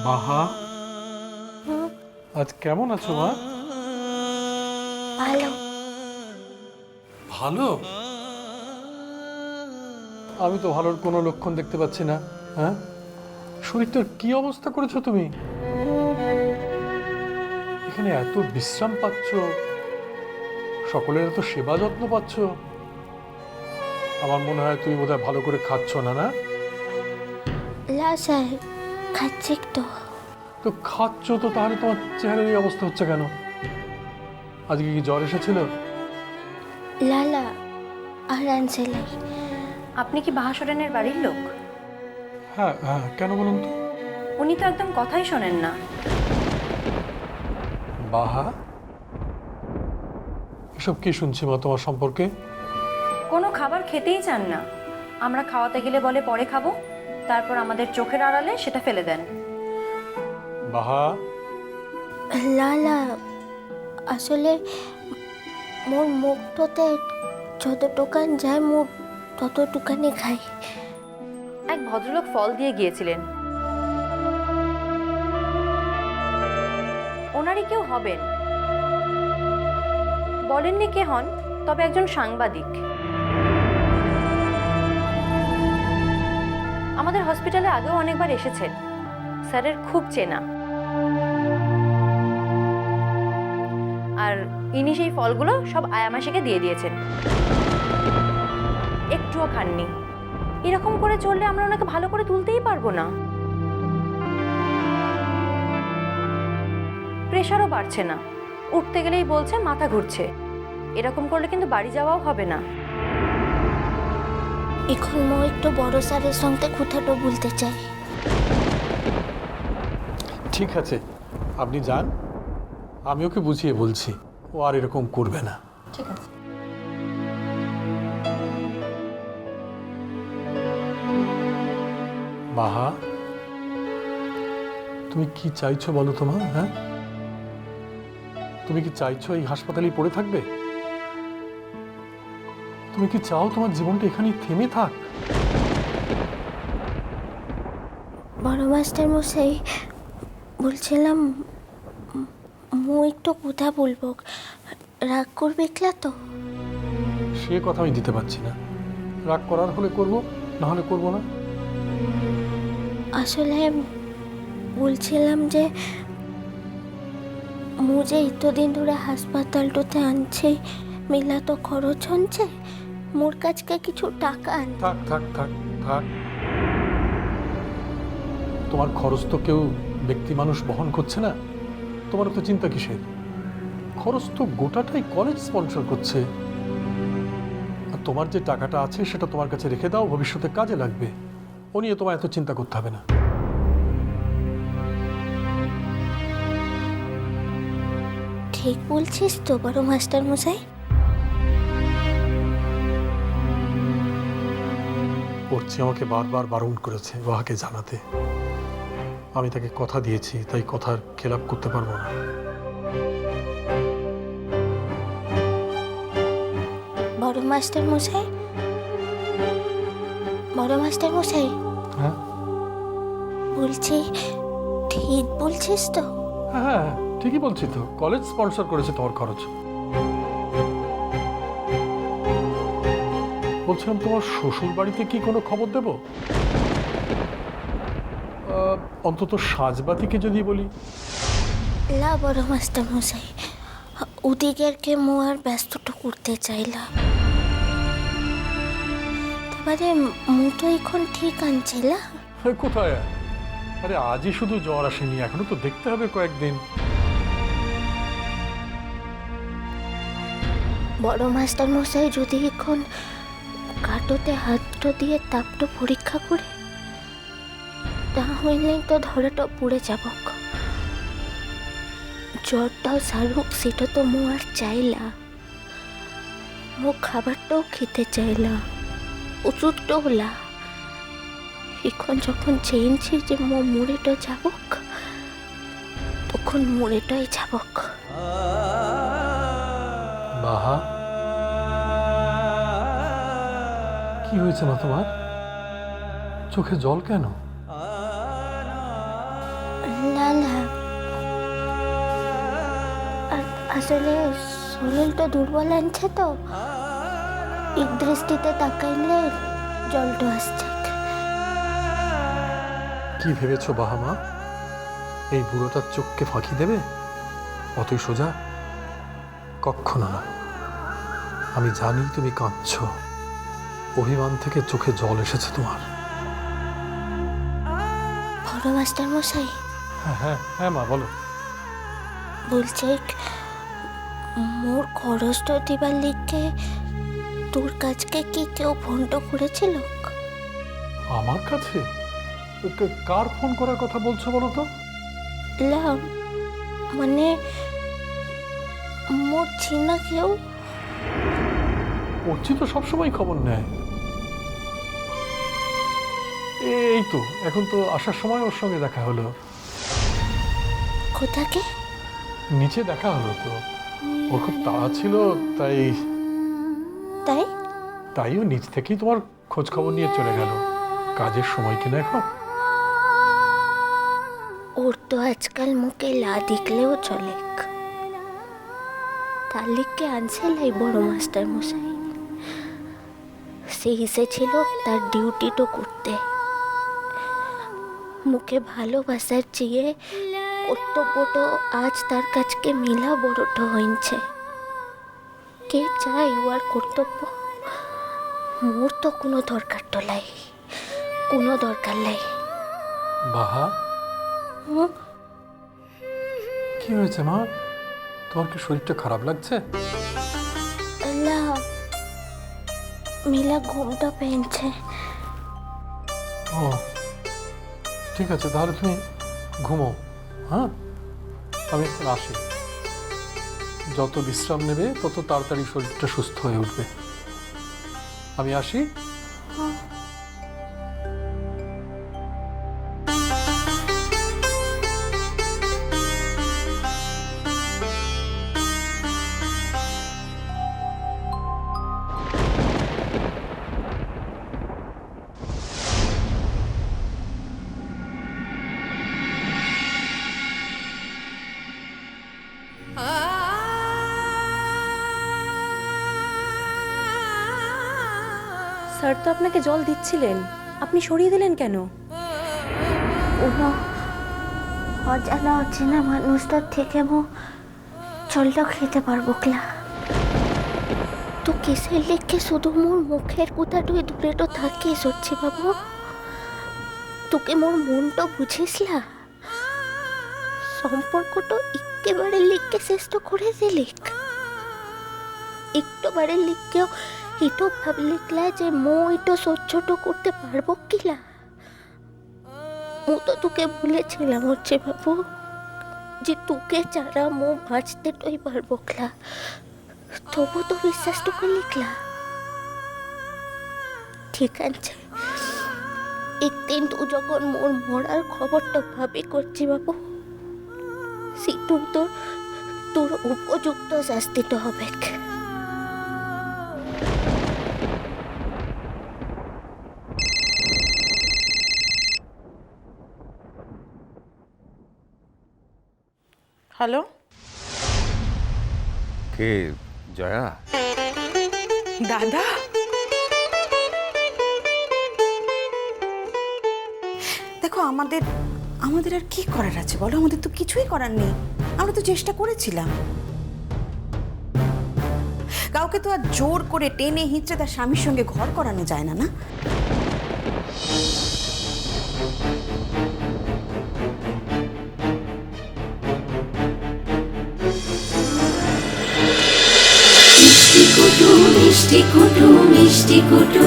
বাহা, আজ কেমন আছো মা? ভালো। ভালো? আমি তো ভালোর কোনো লক্ষণ দেখতে পাচ্ছি না। হ্যাঁ, শরীরটার কি অবস্থা করেছো তুমি? এখানে এত বিশ্রাম পাচ্ছ, সকলের এত সেবা যত্ন পাচ্ছ, আমার মনে হয় তুমি বোধহয় ভালো করে খাচ্ছ না। না লা সাহেব, খাচ্ছি তো। তো খাচ্ছ তো, তাহলে তোমার চেহারার এই অবস্থা হচ্ছে কেন? আজকে কি জ্বর এসেছিল? লালা আর আনসেলাই। আপনি কি বাহাসুরেনের বাড়ির লোক? হ্যাঁ হ্যাঁ, কেন বলুন তো? উনি তো একদম কথাই শোনেন না। বাহা, এসব কি শুনছি মা তোমার সম্পর্কে? কোনো খাবার খেতেই চান না। আমরা খাওয়াতে গেলে বলে পরে খাবো, তারপর আমাদের চোখের আড়ালে সেটা ফেলে দেন। বাহা, লালা, আসলে মোর মুখটাতে যতটুকান যায় মোর ততটুকানি খাই। এক ভদ্রলোক ফল দিয়ে গিয়েছিলেন, ওনারই কেউ হবেন। বলেননি কে হন, তবে একজন সাংবাদিক। আমাদের হসপিটালে আগেও অনেকবার এসেছেন, স্যারের খুব চেনা। আর ইনি সেই ফলগুলো সব আয়ামাসিকে দিয়ে দিয়েছেন, একটুও খাননি। এরকম করে চললে আমরা ওনাকে ভালো করে তুলতেই পারবো না। প্রেশারও বাড়ছে না, উঠতে গেলেই বলছে মাথা ঘুরছে। এরকম করলে কিন্তু বাড়ি যাওয়াও হবে না। এখন মো একটু বড় স্যারের সঙ্গে কথাটা বলতে চাই। ঠিক আছে, আপনি যান, আমি ওকে বুঝিয়ে বলছি, ও আর এরকম করবে না। ঠিক আছে। বাহা, তুমি কি চাইছো বলো তো মা? হ্যাঁ, তুমি কি চাইছো এই হাসপাতালেই পড়ে থাকবে? তুমি কি চাও তোমার জীবনটা এখানেই থেমে থাক? বড় মাস্টার মশাই, বলছিলাম মো একটু কথা বলবো, রাগ করবে একলা তো? সে কথা আমি দিতে পারছি না। রাগ করার হলে করব, না হলে করবো না। আসলে বলছিলাম যে মু যে এতদিন ধরে হাসপাতালটাতে আনছে, মিলা তো খরচ হচ্ছে, মোর কাছকে কিছু টাকা আন। থাক থাক থাক থাক, তোমার খরচ তো কেউ ব্যক্তি মানুষ বহন করছে না, তোমার তো চিন্তা কিসের? খরচ তো গোটাটাই কলেজ স্পন্সর করছে। আর তোমার যে টাকাটা আছে সেটা তোমার কাছে রেখে দাও, ভবিষ্যতে কাজে লাগবে। ও নিয়ে তোমার এত চিন্তা করতে হবে না। ঠিক বলছিস তো বড় মাস্টার মশাই? পড়ছি আমাকে বারবার বারণ করেছে ওহাকে জানাতে। আমি তাকে কথা দিয়েছি, তাই কথার খেলাপ করতে পারবো না। বড় মাস্টার মশাই, বড় মাস্টার মশাই, হ্যাঁ বলছি ঠিক বলছিস তো? হ্যাঁ হ্যাঁ, ঠিকই বলছি তো, কলেজ স্পন্সর করেছে তোমার খরচ। বলছিলাম তোমার শ্বশুর বাড়িতে কি কোনো খবর দেব? অন্তত সাজবাতিকে যদি বলি। লা বড় মাস্টার মশাই, ওদিকেরকে মো আর ব্যস্তটা করতে চাইলাম। তারপরে মু তো এখন ঠিক আনছিলা। কোথায়? আরে আজই শুধু জ্বর আসেনি, এখনো তো দেখতে হবে কয়েকদিন। বড় মাস্টার মশাই যদি এখন কাটোতে হাতটা দিয়ে তাপটা পরীক্ষা করে, তাহলে তো ধরাটা পড়ে যাব। জ্বরটাও সারুক, সেটা তো মো আর চাইলা। মো খাবারটাও খেতে চাইলা, ওষুধটাও লা। এখন যখন চেয়েছি যে মো মরেটা যাবক, তখন মরেটাই যাবক। বাহা, কি হয়েছে মা তোমার? চোখে জল কেন? আসলে শরীরটা দুর্বল আনছে তো, এক দৃষ্টিতে তাকাইলে জলটা আসছে। কি ভেবেছো বাহামা, এই বুড়োটার চোখকে ফাঁকি দেবে? অতই সোজা? কক্ষনো না। আমি জানি তুমি কাঁদছো, অভিমান থেকে চোখে জল এসেছে তোমার। বড় মাস্টার মশাই, হ্যাঁ হ্যাঁ হ্যাঁ মা, বলো। বলছে মোর খরচটা দিবার লিখে তোর কাছকে কি কেউ ফোনটা করেছিল? আমার কাছে? কার ফোন করার কথা বলছো বলো তো? না, মানে মোর চিনা কেউ। অর্চি তো সবসময় খবর নেয়। এই তো এখন তো আসার সময় ওর সঙ্গে দেখা হলো। কোথাকে? নিচে দেখা হলো তো। ওর খুব তাড়া ছিল, তাই তাই তাইও নিচ থেকেই তোমার খোঁজ খবর নিয়ে চলে গেল। কাজের সময় কিনা এখন। ওর তো আজকাল মুখে লা দেখলেও চলে। তার লিখকে আনছেলাই বড় মাস্টার মশাই। সে এসেছিল তার ডিউটিটা করতে। মুখে ভালোবাসার চেয়ে কর্তব্যটা আজ তার কাছকে মিলা বড়টা হইছে। কে চাই ওর কর্তব্য? মোর তো কোনো দরকার তো লাই, কোনো দরকার লাই। বাহা, হুম? কি হয়েছে মা? তোমার কি শরীরটা খারাপ লাগছে? না, মিলা ঘুমটা পেয়েছে। ও ঠিক আছে, তাহলে তুমি ঘুমো। হ্যাঁ, আমি এখন আসি। যত বিশ্রাম নেবে তত তাড়াতাড়ি শরীরটা সুস্থ হয়ে উঠবে। আমি আসি। স্যার তো আপনাকে জল দিচ্ছিলেন, আপনি সরিয়ে দিলেন কেন? কোনো অজানা অচেনা মানুষটার থেকে জলটা খেতে পারবো ক্লা। তো কিসের লিখে শুধু মোর মুখের কথাটুই দূরে তো থাকিস হচ্ছে বাবু? তোকে মোর মনটা বুঝিসলা? সম্পর্কটা একেবারে লিখকে শেষ তো করে দিলিক। একটুবারে লিখকেও এটো ভাবলিকলা যে মো এটো সহ্যটা করতে পারবো কিলা? মো তো তোকে বলেছিলাম হচ্ছে বাবু যে তোকে ছাড়া মো বাঁচতে তোই পারবো ক্লা। তবু তো বিশ্বাসটুকু লিখলা। ঠিক আছে, একদিন তুই যখন মোর মরার খবরটা ভাবি করছি বাবু, সেটু তোর উপযুক্ত শাস্তিটা হবে। হ্যালো, কে? জয়া? দাদা? দেখো আমাদের আর কি করার আছে বলো? আমাদের তো কিছুই করার নেই। আমরা তো চেষ্টা করেছিলাম। কাউকে তো আর জোর করে টেনে হিঁচড়ে তার স্বামীর সঙ্গে ঘর করানো যায় না, না? মিষ্টি কুটু মিষ্টি কুটু মিষ্টি কুটু।